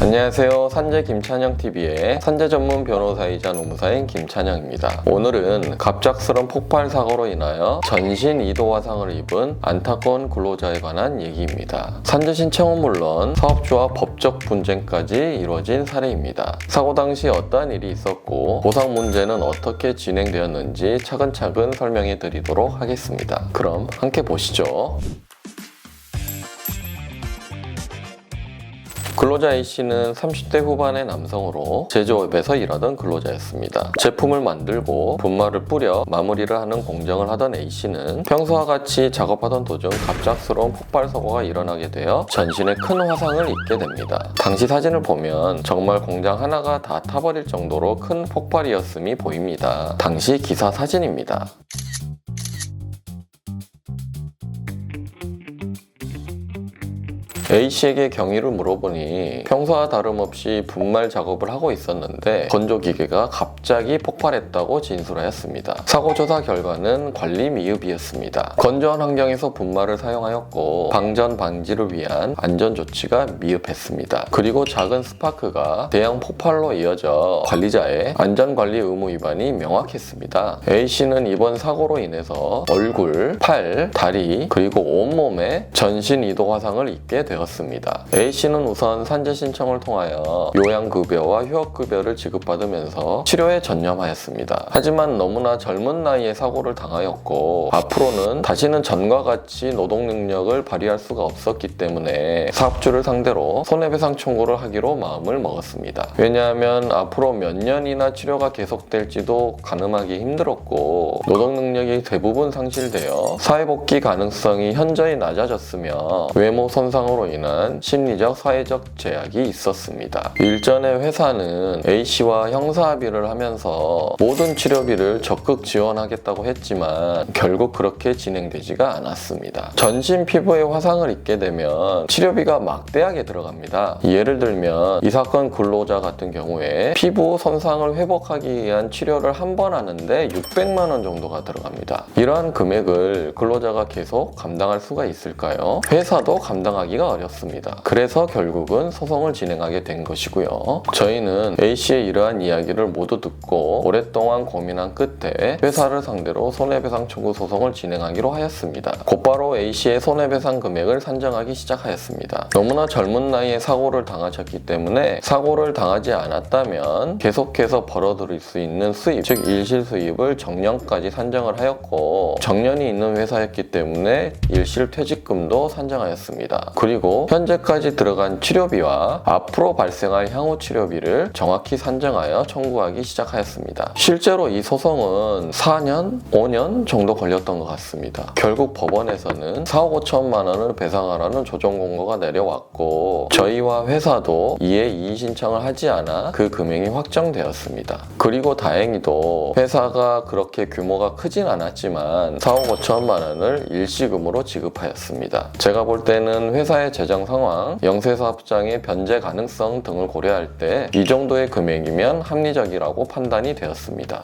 안녕하세요. 산재 김찬영TV의 산재 전문 변호사이자 노무사인 김찬영입니다. 오늘은 갑작스런 폭발 사고로 인하여 전신 2도 화상을 입은 안타까운 근로자에 관한 얘기입니다. 산재 신청은 물론 사업주와 법적 분쟁까지 이루어진 사례입니다. 사고 당시 어떠한 일이 있었고 보상 문제는 어떻게 진행되었는지 차근차근 설명해 드리도록 하겠습니다. 그럼 함께 보시죠. 근로자 A씨는 30대 후반의 남성으로 제조업에서 일하던 근로자였습니다. 제품을 만들고 분말을 뿌려 마무리를 하는 공정을 하던 A씨는 평소와 같이 작업하던 도중 갑작스러운 폭발 사고가 일어나게 되어 전신에 큰 화상을 입게 됩니다. 당시 사진을 보면 정말 공장 하나가 다 타버릴 정도로 큰 폭발이었음이 보입니다. 당시 기사 사진입니다. A씨에게 경위를 물어보니 평소와 다름없이 분말 작업을 하고 있었는데 건조기계가 갑자기 폭발했다고 진술하였습니다. 사고 조사 결과는 관리 미흡이었습니다. 건조한 환경에서 분말을 사용하였고 방전 방지를 위한 안전조치가 미흡했습니다. 그리고 작은 스파크가 대형 폭발로 이어져 관리자의 안전관리 의무 위반이 명확했습니다. A씨는 이번 사고로 인해서 얼굴, 팔, 다리 그리고 온몸에 전신 2도 화상을 입게 되었습니다. A씨는 우선 산재 신청을 통하여 요양급여와 휴업급여를 지급받으면서 치료에 전념하였습니다. 하지만 너무나 젊은 나이에 사고를 당하였고 앞으로는 다시는 전과 같이 노동 능력을 발휘할 수가 없었기 때문에 사업주를 상대로 손해배상 청구를 하기로 마음을 먹었습니다. 왜냐하면 앞으로 몇 년이나 치료가 계속될지도 가늠하기 힘들었고 노동 능력이 대부분 상실되어 사회복귀 가능성이 현저히 낮아졌으며 외모 손상으로 인한 심리적, 사회적 제약이 있었습니다. 일전에 회사는 A씨와 형사합의를 하면서 모든 치료비를 적극 지원하겠다고 했지만 결국 그렇게 진행되지가 않았습니다. 전신 피부에 화상을 입게 되면 치료비가 막대하게 들어갑니다. 예를 들면 이 사건 근로자 같은 경우에 피부 손상을 회복하기 위한 치료를 한 번 하는데 600만 원 정도가 들어갑니다. 이러한 금액을 근로자가 계속 감당할 수가 있을까요? 회사도 감당하기가 어렵습니다. 그래서 결국은 소송을 진행하게 된 것이고요. 저희는 A씨의 이러한 이야기를 모두 듣고 오랫동안 고민한 끝에 회사를 상대로 손해배상 청구 소송을 진행하기로 하였습니다. 곧바로 A씨의 손해배상 금액을 산정하기 시작하였습니다. 너무나 젊은 나이에 사고를 당하셨기 때문에 사고를 당하지 않았다면 계속해서 벌어들일 수 있는 수입, 즉 일실 수입을 정년까지 산정을 하였고 정년이 있는 회사였기 때문에 일실 퇴직금도 산정하였습니다. 그리고 현재까지 들어간 치료비와 앞으로 발생할 향후 치료비를 정확히 산정하여 청구하기 시작하였습니다. 실제로 이 소송은 4년, 5년 정도 걸렸던 것 같습니다. 결국 법원에서는 4억 5천만 원을 배상하라는 조정 공고가 내려왔고 저희와 회사도 이에 이의 신청을 하지 않아 그 금액이 확정되었습니다. 그리고 다행히도 회사가 그렇게 규모가 크진 않았지만 4억 5천만 원을 일시금으로 지급하였습니다. 제가 볼 때는 회사의 재정 상황, 영세사업장의 변제 가능성 등을 고려할 때 이 정도의 금액이면 합리적이라고 판단이 되었습니다.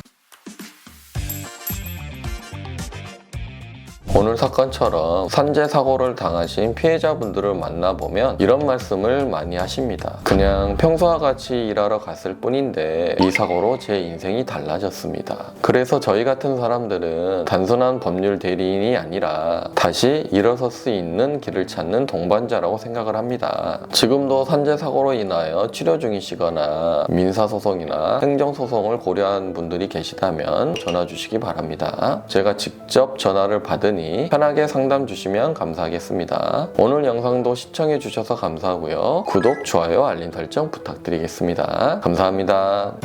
오늘 사건처럼 산재 사고를 당하신 피해자분들을 만나보면 이런 말씀을 많이 하십니다. 그냥 평소와 같이 일하러 갔을 뿐인데 이 사고로 제 인생이 달라졌습니다. 그래서 저희 같은 사람들은 단순한 법률 대리인이 아니라 다시 일어설 수 있는 길을 찾는 동반자라고 생각을 합니다. 지금도 산재 사고로 인하여 치료 중이시거나 민사소송이나 행정소송을 고려한 분들이 계시다면 전화 주시기 바랍니다. 제가 직접 전화를 받으니 편하게 상담 주시면 감사하겠습니다. 오늘 영상도 시청해 주셔서 감사하고요. 구독, 좋아요, 알림 설정 부탁드리겠습니다. 감사합니다.